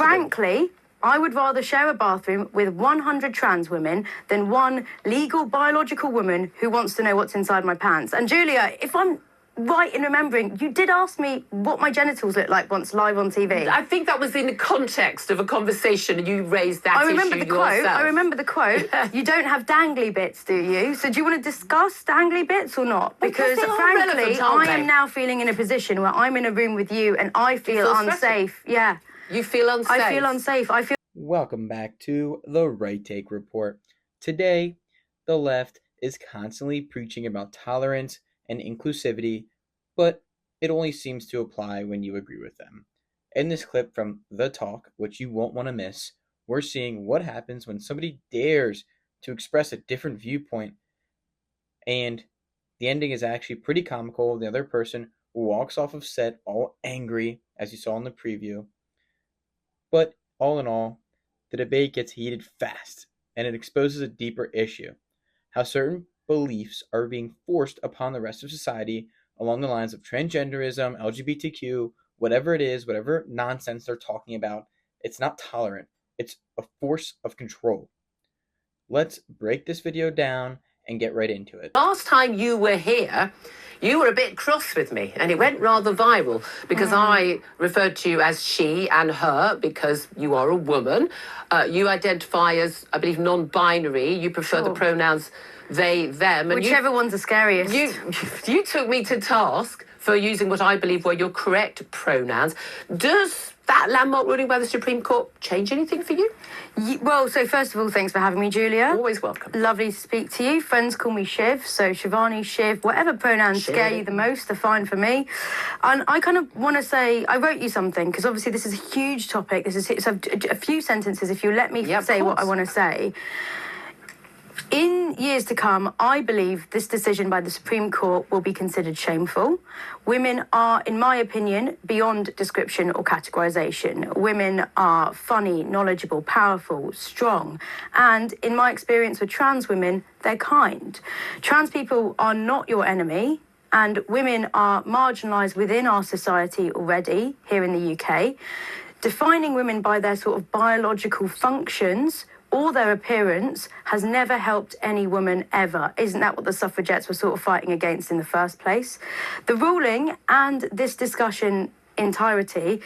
frankly, I would rather share a bathroom with 100 trans women than one legal biological woman who wants to know what's inside my pants. And Julia, if I'm right in remembering, you did ask me what my genitals look like once live on TV. I think that was in the context of a conversation and you raised that issue yourself. I remember the quote. You don't have dangly bits, do you? So do you want to discuss dangly bits or not? Because frankly, I am now feeling in a position where I'm in a room with you and I feel unsafe. Yeah. You feel unsafe? I feel unsafe. Welcome back to the Right Take Report. Today, the left is constantly preaching about tolerance and inclusivity, but it only seems to apply when you agree with them. In this clip from The Talk, which you won't want to miss, we're seeing what happens when somebody dares to express a different viewpoint, and the ending is actually pretty comical. The other person walks off of set all angry, as you saw in the preview. But all in all, the debate gets heated fast, and it exposes a deeper issue: how certain beliefs are being forced upon the rest of society along the lines of transgenderism, LGBTQ, whatever it is, whatever nonsense they're talking about. It's not tolerant. It's a force of control. Let's break this video down and get right into it. Last time you were here, you were a bit cross with me, and it went rather viral because I referred to you as she and her because you are a woman. You identify as, I believe, non-binary. You prefer the pronouns they, them. And whichever one's the scariest. You took me to task for using what I believe were your correct pronouns. Does that landmark ruling by the Supreme Court change anything for you? Well, so first of all, thanks for having me, Julia. Always welcome. Lovely to speak to you. Friends call me Shiv, so Shivani, Shiv, whatever pronouns scare you the most are fine for me. And I kind of want to say, I wrote you something, because obviously this is a huge topic. So a few sentences, if you let me say what I want to say. In years to come, I believe this decision by the Supreme Court will be considered shameful. Women are, in my opinion, beyond description or categorization. Women are funny, knowledgeable, powerful, strong. And in my experience with trans women, they're kind. Trans people are not your enemy, and women are marginalized within our society already here in the UK. Defining women by their sort of biological functions or their appearance has never helped any woman ever. Isn't that what the suffragettes were sort of fighting against in the first place? The ruling and this discussion entirety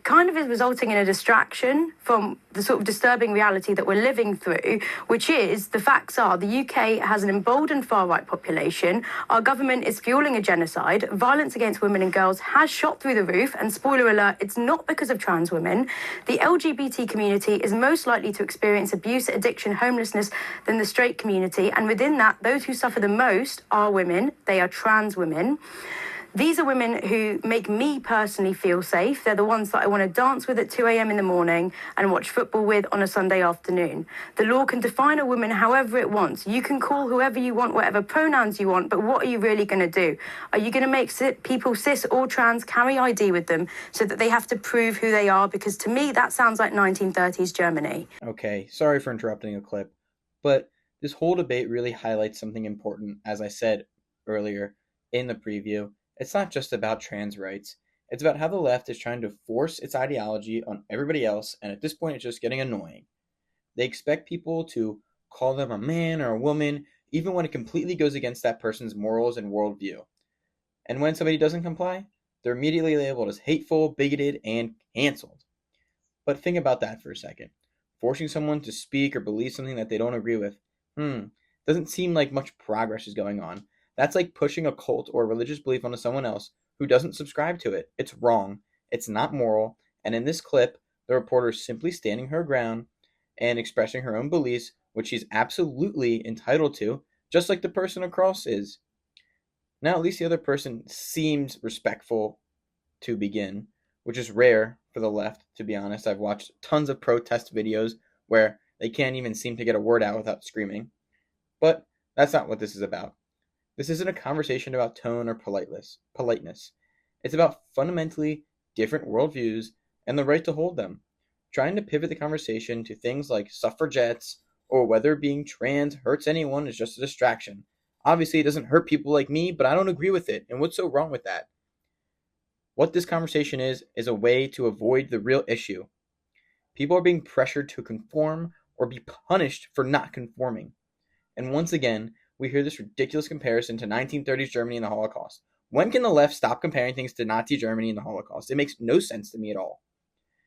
kind of is resulting in a distraction from the sort of disturbing reality that we're living through, which is, the facts are, the UK has an emboldened far-right population, our government is fueling a genocide, violence against women and girls has shot through the roof, and spoiler alert, it's not because of trans women. The LGBT community is most likely to experience abuse, addiction, homelessness than the straight community, and within that, those who suffer the most are women. They are trans women. These are women who make me personally feel safe. They're the ones that I want to dance with at 2 a.m. in the morning and watch football with on a Sunday afternoon. The law can define a woman however it wants. You can call whoever you want, whatever pronouns you want, but what are you really going to do? Are you going to make people cis or trans carry ID with them so that they have to prove who they are? Because to me, that sounds like 1930s Germany. Okay, sorry for interrupting a clip, but this whole debate really highlights something important, as I said earlier in the preview. It's not just about trans rights. It's about how the left is trying to force its ideology on everybody else, and at this point it's just getting annoying. They expect people to call them a man or a woman, even when it completely goes against that person's morals and worldview. And when somebody doesn't comply, they're immediately labeled as hateful, bigoted, and canceled. But think about that for a second. Forcing someone to speak or believe something that they don't agree with, doesn't seem like much progress is going on. That's like pushing a cult or a religious belief onto someone else who doesn't subscribe to it. It's wrong. It's not moral. And in this clip, the reporter is simply standing her ground and expressing her own beliefs, which she's absolutely entitled to, just like the person across is. Now, at least the other person seems respectful to begin, which is rare for the left, to be honest. I've watched tons of protest videos where they can't even seem to get a word out without screaming. But that's not what this is about. This isn't a conversation about tone or politeness. It's about fundamentally different worldviews and the right to hold them. Trying to pivot the conversation to things like suffragettes or whether being trans hurts anyone is just a distraction. Obviously, it doesn't hurt people like me, but I don't agree with it. And what's so wrong with that? What this conversation is a way to avoid the real issue. People are being pressured to conform or be punished for not conforming. And once again, we hear this ridiculous comparison to 1930s Germany and the Holocaust. When can the left stop comparing things to Nazi Germany and the Holocaust? It makes no sense to me at all.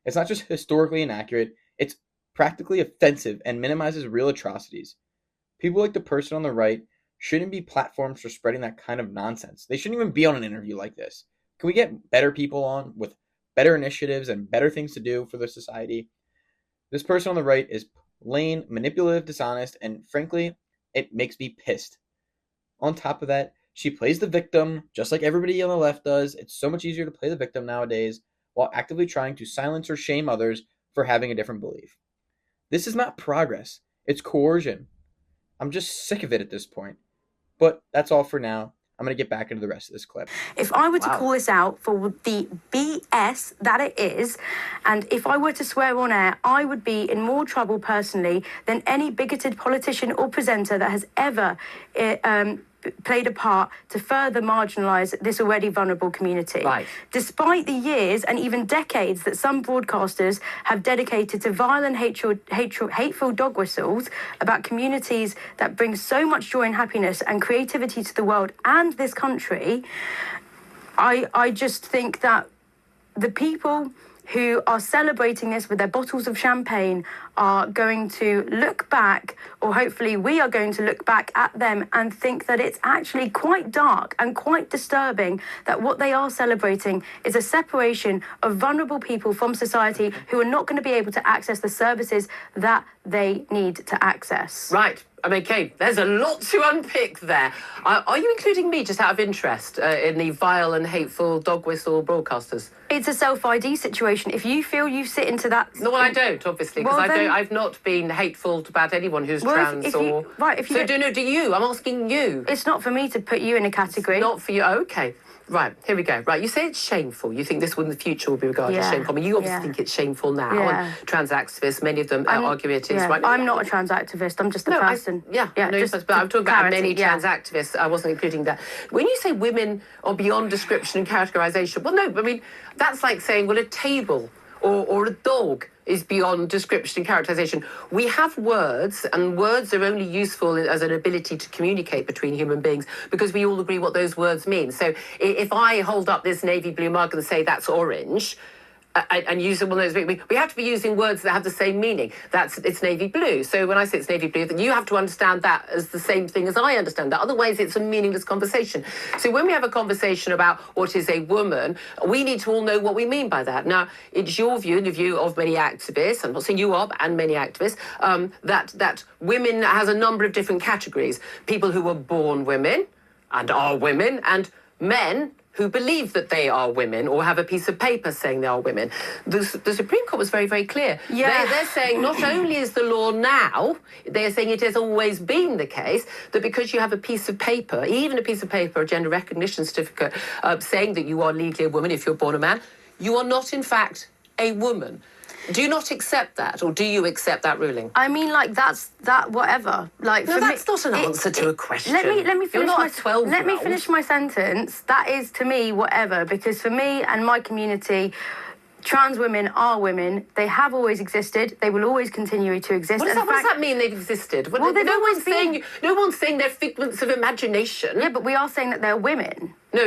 It's not just historically inaccurate, it's practically offensive and minimizes real atrocities. People like the person on the right shouldn't be platforms for spreading that kind of nonsense. They shouldn't even be on an interview like this. Can we get better people on with better initiatives and better things to do for the society? This person on the right is plain, manipulative, dishonest, and frankly, it makes me pissed. On top of that, she plays the victim, just like everybody on the left does. It's so much easier to play the victim nowadays, while actively trying to silence or shame others for having a different belief. This is not progress. It's coercion. I'm just sick of it at this point. But that's all for now. I'm going to get back into the rest of this clip. If I were to call this out for the BS that it is, and if I were to swear on air, I would be in more trouble personally than any bigoted politician or presenter that has ever played a part to further marginalise this already vulnerable community. Right. Despite the years and even decades that some broadcasters have dedicated to vile and hateful dog whistles about communities that bring so much joy and happiness and creativity to the world and this country, I just think that the people who are celebrating this with their bottles of champagne are going to look back, or hopefully we are going to look back at them and think that it's actually quite dark and quite disturbing that what they are celebrating is a separation of vulnerable people from society who are not going to be able to access the services that they need to access. Right. I mean, Kate, there's a lot to unpick there. Are you including me just out of interest in the vile and hateful dog whistle broadcasters? It's a self-ID situation. If you feel you sit into that... No, well, I don't, obviously, because Well, I've not been hateful about anyone who's trans or... Do you? I'm asking you. It's not for me to put you in a category. It's not for you. Okay. Right, here we go. Right, you say it's shameful. You think this in the future will be regarded as shameful. I mean, you obviously think it's shameful now. Yeah. And trans activists, many of them argue it is. Yeah. Right? I'm not a trans activist. I'm just a person. But I'm talking about many trans activists. I wasn't including that. When you say women are beyond description and categorisation, well, no, I mean, that's like saying, well, a table or a dog is beyond description and characterisation. We have words, and words are only useful as an ability to communicate between human beings because we all agree what those words mean. So if I hold up this navy blue mug and say that's orange, and use one of those, we have to be using words that have the same meaning. It's navy blue. So when I say it's navy blue, then you have to understand that as the same thing as I understand that. Otherwise, it's a meaningless conversation. So when we have a conversation about what is a woman, we need to all know what we mean by that. Now, it's your view and the view of many activists, I'm not saying you are, and many activists, that women has a number of different categories. People who were born women and are women, and men who believe that they are women or have a piece of paper saying they are women. The Supreme Court was very, very clear. Yeah. They're saying not only is the law now, they're saying it has always been the case that because you have a piece of paper, even a piece of paper, a gender recognition certificate, saying that you are legally a woman if you're born a man, you are not, in fact, a woman. Do you not accept that, or do you accept that ruling? I mean, that's whatever. Like, no, for that's me, not an answer to a question. Let me finish You're not a 12-year-old. Let me finish my sentence. That is, to me, whatever, because for me and my community, trans women are women. They have always existed. They will always continue to exist. What does that mean, they've existed? Well, no one's saying they're figments of imagination. Yeah, but we are saying that they're women. No,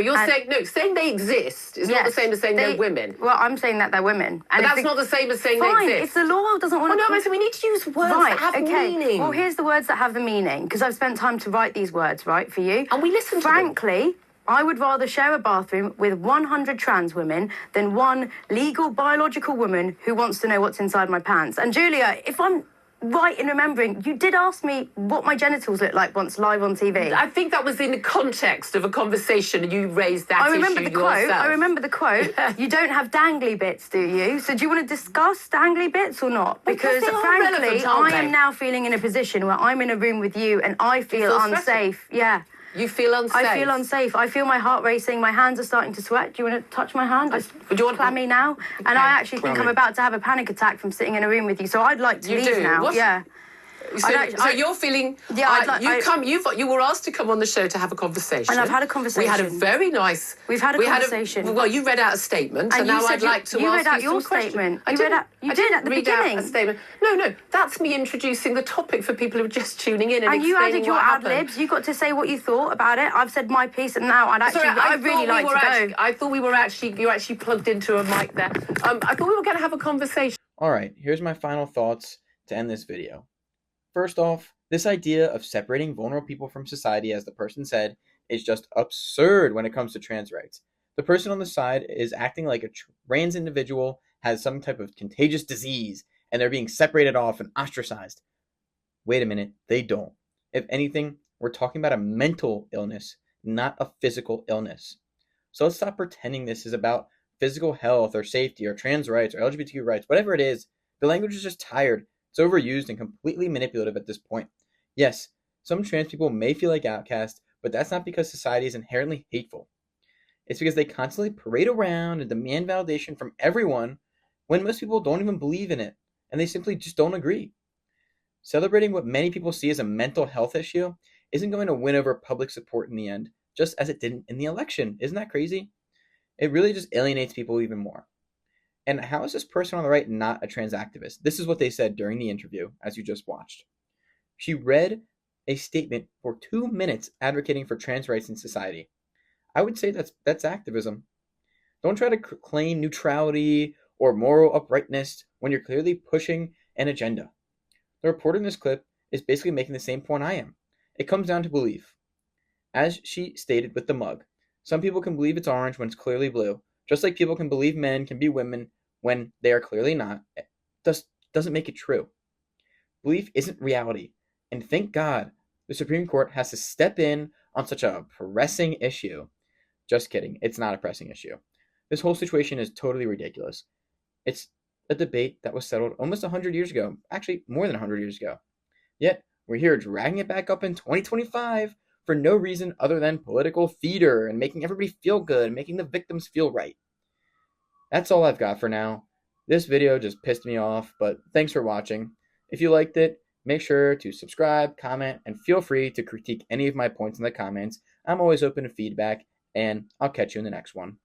saying they exist is not the same as saying they're women. Well, I'm saying that they're women. And that's not the same as saying fine, they exist. If the law doesn't want to... Oh, no, so we need to use words that have meaning. Well, here's the words that have the meaning, because I've spent time to write these words, right, for you. And we listen to them. Frankly, I would rather share a bathroom with 100 trans women than one legal biological woman who wants to know what's inside my pants. And Julia, if I'm right in remembering, you did ask me what my genitals look like once live on TV. I think that was in the context of a conversation and you raised that issue yourself. I remember the quote. You don't have dangly bits, do you? So do you want to discuss dangly bits or not? Because frankly, I am now feeling in a position where I'm in a room with you and I feel unsafe. Yeah. You feel unsafe? I feel unsafe. I feel my heart racing. My hands are starting to sweat. Do you want to touch my hand? Just clammy now. Okay. And I actually think I'm about to have a panic attack from sitting in a room with you. So I'd like to leave now. What? Yeah. So you're feeling... Yeah, you were asked to come on the show to have a conversation. And I've had a conversation. We had a very nice... We've had a conversation. Well, you read out a statement, and now I'd like to ask you some questions. You read out your statement. You did at the beginning. Out a statement. No, that's me introducing the topic for people who are just tuning in and you added your ad-libs. You got to say what you thought about it. I've said my piece, and now I'd really like to go. I thought you actually plugged into a mic there. I thought we were going to have a conversation. All right, here's my final thoughts to end this video. First off, this idea of separating vulnerable people from society, as the person said, is just absurd when it comes to trans rights. The person on the side is acting like a trans individual has some type of contagious disease and they're being separated off and ostracized. Wait a minute, they don't. If anything, we're talking about a mental illness, not a physical illness. So let's stop pretending this is about physical health or safety or trans rights or LGBTQ rights, whatever it is. The language is just tired. It's overused and completely manipulative at this point. Yes, some trans people may feel like outcasts, but that's not because society is inherently hateful. It's because they constantly parade around and demand validation from everyone when most people don't even believe in it, and they simply just don't agree. Celebrating what many people see as a mental health issue isn't going to win over public support in the end, just as it didn't in the election. Isn't that crazy? It really just alienates people even more. And how is this person on the right not a trans activist? This is what they said during the interview, as you just watched. She read a statement for 2 minutes advocating for trans rights in society. I would say that's activism. Don't try to claim neutrality or moral uprightness when you're clearly pushing an agenda. The reporter in this clip is basically making the same point I am. It comes down to belief. As she stated with the mug, some people can believe it's orange when it's clearly blue, just like people can believe men can be women when they are clearly not. It doesn't make it true. Belief isn't reality, and thank God the Supreme Court has to step in on such a pressing issue. Just kidding, it's not a pressing issue. This whole situation is totally ridiculous. It's a debate that was settled almost 100 years ago, actually more than 100 years ago. Yet, we're here dragging it back up in 2025 for no reason other than political theater and making everybody feel good and making the victims feel right. That's all I've got for now. This video just pissed me off, but thanks for watching. If you liked it, make sure to subscribe, comment, and feel free to critique any of my points in the comments. I'm always open to feedback, and I'll catch you in the next one.